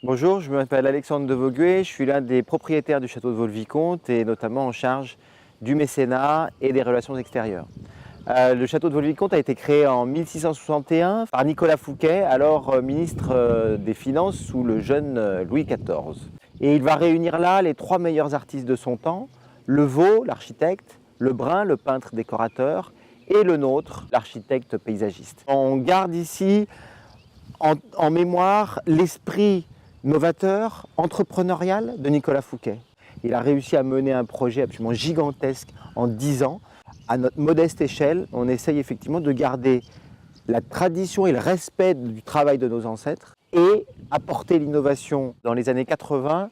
Bonjour, je m'appelle Alexandre de Vaugué, je suis l'un des propriétaires du château de Vaux-le-Vicomte et notamment en charge du mécénat et des relations extérieures. Le château de Vaux-le-Vicomte a été créé en 1661 par Nicolas Fouquet, alors ministre des Finances sous le jeune Louis XIV. Et il va réunir là les trois meilleurs artistes de son temps, Le Vau, l'architecte, Lebrun, le peintre décorateur, et le nôtre, l'architecte paysagiste. On garde ici en mémoire l'esprit novateur, entrepreneurial de Nicolas Fouquet. Il a réussi à mener un projet absolument gigantesque en 10 ans. À notre modeste échelle, on essaye effectivement de garder la tradition et le respect du travail de nos ancêtres et apporter l'innovation. Dans les années 80,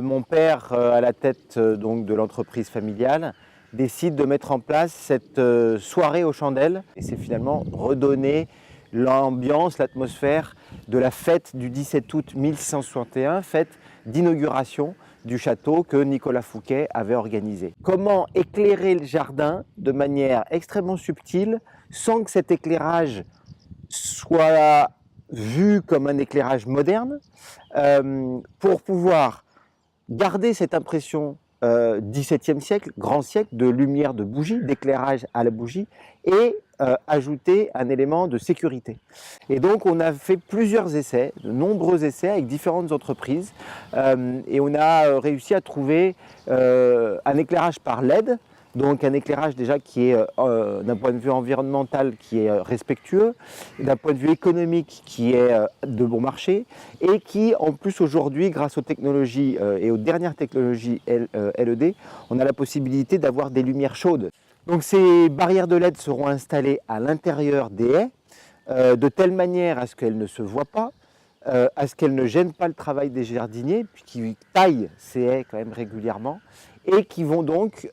mon père, à la tête donc, de l'entreprise familiale, décide de mettre en place cette soirée aux chandelles. Et c'est finalement redonner l'ambiance, l'atmosphère de la fête du 17 août 1661, fête d'inauguration du château que Nicolas Fouquet avait organisé. Comment éclairer le jardin de manière extrêmement subtile sans que cet éclairage soit vu comme un éclairage moderne pour pouvoir garder cette impression XVIIe siècle, grand siècle, de lumière de bougie, d'éclairage à la bougie, et ajouter un élément de sécurité. Et donc on a fait plusieurs essais, de nombreux essais avec différentes entreprises, et on a réussi à trouver un éclairage par LED, donc un éclairage déjà qui est d'un point de vue environnemental qui est respectueux, d'un point de vue économique qui est de bon marché et qui en plus aujourd'hui grâce aux technologies et aux dernières technologies LED, on a la possibilité d'avoir des lumières chaudes. Donc ces barrières de LED seront installées à l'intérieur des haies de telle manière à ce qu'elles ne se voient pas, à ce qu'elles ne gênent pas le travail des jardiniers, qui taillent ces haies quand même régulièrement, et qui vont donc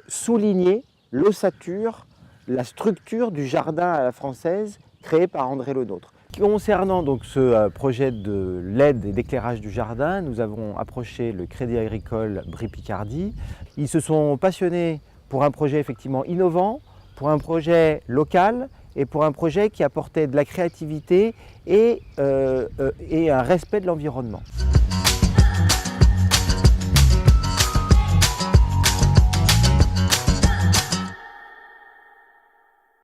souligner l'ossature, la structure du jardin à la française créé par André Le Nôtre. Concernant donc ce projet de LED et d'éclairage du jardin, nous avons approché le Crédit Agricole Brie-Picardie. Ils se sont passionnés pour un projet effectivement innovant, pour un projet local et pour un projet qui apportait de la créativité et un respect de l'environnement.